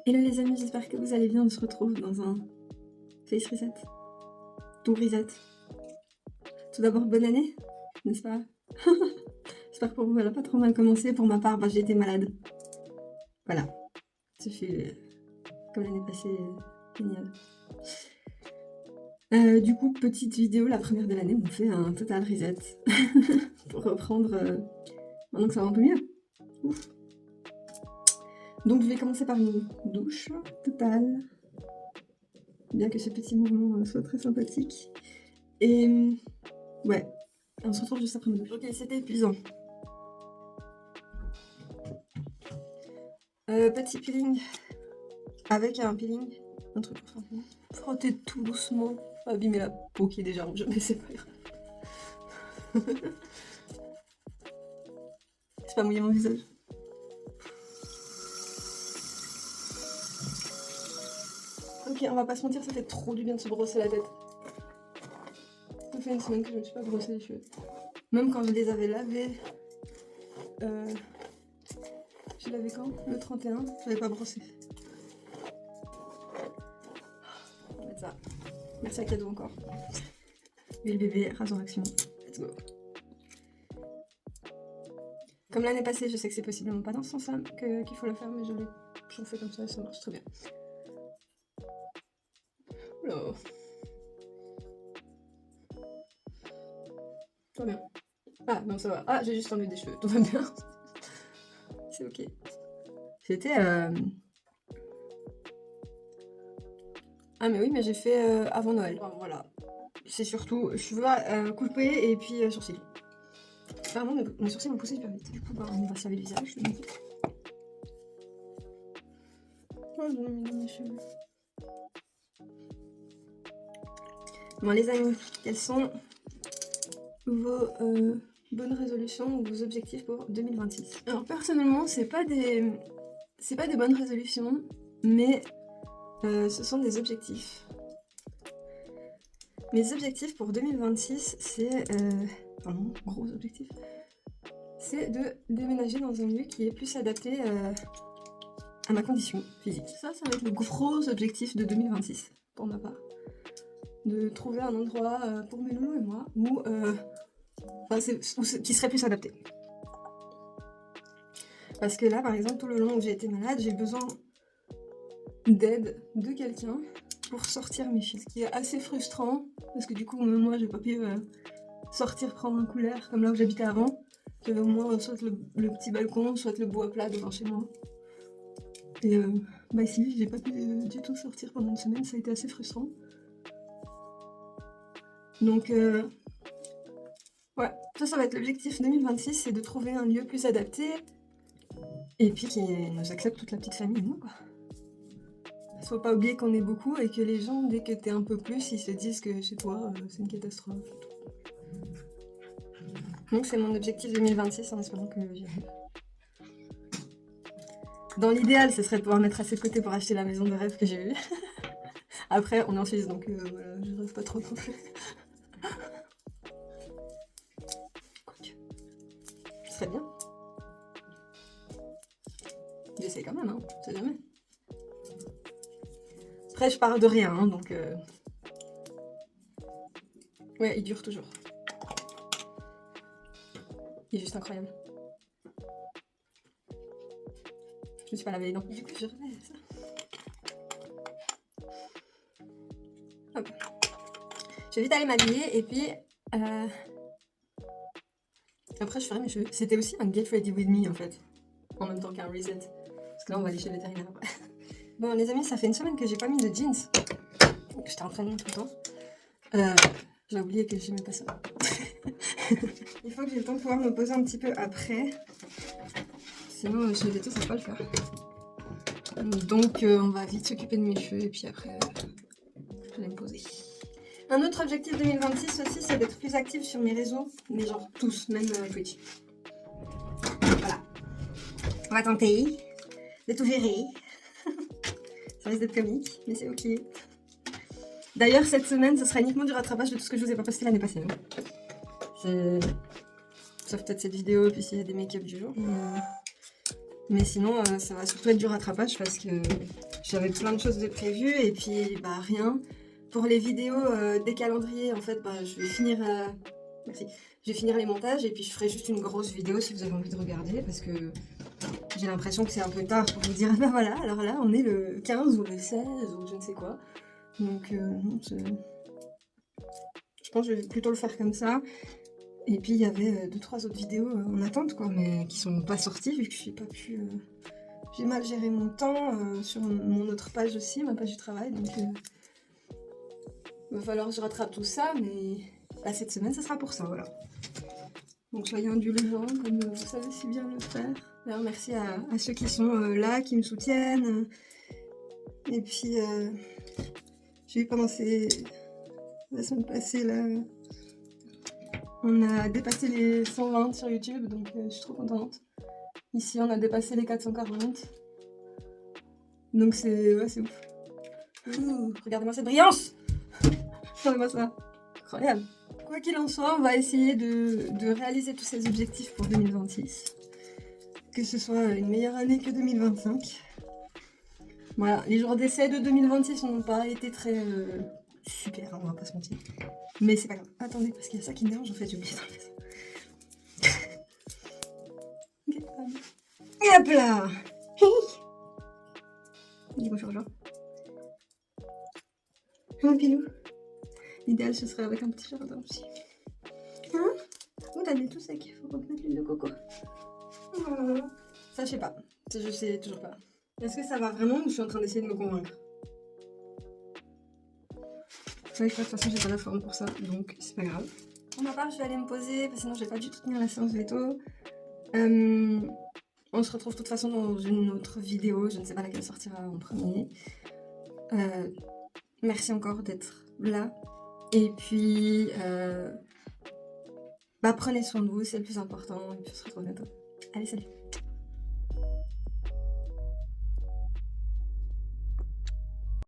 Hello les amis, j'espère que vous allez bien. On se retrouve dans un face reset. Tout reset. Tout d'abord, bonne année, n'est-ce pas? J'espère que pour vous, elle a pas trop mal commencé. Pour ma part, j'ai été malade. Voilà. Ce fut comme l'année passée, génial. Du coup, petite vidéo, la première de l'année, on fait un total reset. Pour reprendre maintenant que ça va un peu mieux. Ouf. Donc je vais commencer par une douche totale. Bien que ce petit mouvement soit très sympathique. Et ouais, on se retrouve juste après ma douche. Ok, c'était épuisant. Petit peeling avec un peeling, un truc pour frotter tout doucement, abîmer la peau qui est déjà rouge, mais c'est pas grave. C'est pas mouiller mon visage. Ok, on va pas se mentir, ça fait trop du bien de se brosser la tête. Ça fait une semaine que je ne me suis pas brossé les cheveux. Même quand je les avais lavés, je l'avais quand? Le 31, je l'avais pas brossé. On va mettre ça. Merci à Cadeau encore. Et le bébé, rasoir action. Let's go. Comme l'année passée, je sais que c'est possiblement pas dans ce sens-là qu'il faut le faire, mais je le fais comme ça et ça marche très bien. Oula. Tout va bien. Ah non, ça va. Ah, j'ai juste enlevé des cheveux, tout va bien. C'est ok. C'était... Ah mais oui, mais j'ai fait avant Noël. Enfin, voilà. C'est surtout cheveux coupés et puis sourcils. Vraiment, mes sourcils m'ont poussé hyper vite. Du coup, on va se laver le visage. Oh, j'en ai mis dans mes cheveux. Bon, les amis, quelles sont vos bonnes résolutions ou vos objectifs pour 2026? Alors, personnellement, c'est pas des bonnes résolutions, mais ce sont des objectifs. Mes objectifs pour 2026, c'est... Enfin, mon gros objectif, c'est de déménager dans un lieu qui est plus adapté à ma condition physique. Ça va être le gros objectif de 2026, pour ma part. De trouver un endroit pour mes loulous et moi, qui serait plus adapté. Parce que là, par exemple, tout le long où j'ai été malade, j'ai besoin d'aide de quelqu'un pour sortir mes fils. Ce qui est assez frustrant, parce que du coup, même moi, j'ai pas pu sortir prendre un coup d'air comme là où j'habitais avant. J'avais au moins soit le petit balcon, soit le bois plat devant chez moi. Et ici, j'ai pas pu du tout sortir pendant une semaine, ça a été assez frustrant. Donc, ouais, ça va être l'objectif 2026, c'est de trouver un lieu plus adapté et puis qui nous accepte toute la petite famille, moi, quoi. Faut pas oublier qu'on est beaucoup et que les gens, dès que t'es un peu plus, ils se disent que chez toi, c'est une catastrophe. Donc c'est mon objectif 2026 en espérant que j'y arrive. Dans l'idéal, ce serait de pouvoir mettre assez de côté pour acheter la maison de rêve que j'ai eue. Après, on est en Suisse, donc voilà, je rêve pas trop non plus. Quoique. Ce serait bien. J'essaie quand même, hein, on sait jamais. Après, je pars de rien, hein, donc... Ouais, il dure toujours. Il est juste incroyable. Je me suis pas lavé les dents. Du coup, je remets ça. Hop. Je vais vite aller m'habiller et puis... Après, je ferai mes cheveux. C'était aussi un Get Ready With Me, en fait. En même temps qu'un reset. Parce que là, on va aller chez le vétérinaire après. Bon, les amis, ça fait une semaine que j'ai pas mis de jeans. J'étais en train de tout le temps. J'ai oublié que j'aimais pas ça. Il faut que j'ai le temps de pouvoir me poser un petit peu après. Sinon, chez le véto, ça va pas le faire. Donc, on va vite s'occuper de mes cheveux et puis après, je vais me poser. Un autre objectif 2026 aussi, c'est d'être plus active sur mes réseaux. Mais genre tous, même Twitch. Voilà. On va tenter de tout gérer. Ça risque d'être comique, mais c'est ok. D'ailleurs, cette semaine, ce sera uniquement du rattrapage de tout ce que je vous ai pas posté l'année passée. Sauf peut-être cette vidéo, puis s'il y a des make-up du jour. Mais sinon, ça va surtout être du rattrapage parce que j'avais plein de choses de prévues et puis bah rien. Pour les vidéos des calendriers, en fait, bah, je vais finir. Merci. Je vais finir les montages et puis je ferai juste une grosse vidéo si vous avez envie de regarder parce que j'ai l'impression que c'est un peu tard pour vous dire ah bah voilà, alors là on est le 15 ou le 16 ou je ne sais quoi. Donc non, je pense que je vais plutôt le faire comme ça. Et puis il y avait 2-3 autres vidéos en attente quoi, mais qui sont pas sorties vu que je n'ai pas pu. J'ai mal géré mon temps sur mon autre page aussi, ma page du travail, donc il va falloir que je rattrape tout ça, mais bah, cette semaine ça sera pour ça, voilà. Donc soyez indulgents comme vous savez si bien le faire. D'ailleurs merci à ceux qui sont là, qui me soutiennent. Et puis j'ai eu pendant la semaine passée là, on a dépassé les 120 sur YouTube, donc je suis trop contente. Ici on a dépassé les 440. Donc c'est ouf. Regardez-moi cette brillance. Regardez-moi ça. Incroyable. Quoi qu'il en soit, on va essayer de réaliser tous ces objectifs pour 2026. Que ce soit une meilleure année que 2025. Voilà, les jours d'essai de 2026 n'ont pas été très super, hein, on va pas se mentir. Mais c'est pas grave. Attendez, parce qu'il y a ça qui me dérange en fait, j'ai oublié d'enlever ça. Ok, et hop là. Dis bonjour, Jean. Mon pilou. L'idéal ce serait avec un petit jardin aussi. Hein? Oh, t'as le nez tout sec, faut qu'on te mette l'huile de coco. Oh. Ça, je sais pas. Ça, je sais toujours pas. Est-ce que ça va vraiment ou je suis en train d'essayer de me convaincre? Vous savez quoi, de toute façon, j'ai pas la forme pour ça, donc c'est pas grave. Pour ma part, je vais aller me poser, parce que sinon, je vais pas du tout tenir la séance veto. On se retrouve de toute façon dans une autre vidéo, je ne sais pas laquelle sortira en premier. Merci encore d'être là. Et puis, bah, prenez soin de vous, c'est le plus important. Et puis on se retrouve bientôt. Allez, salut!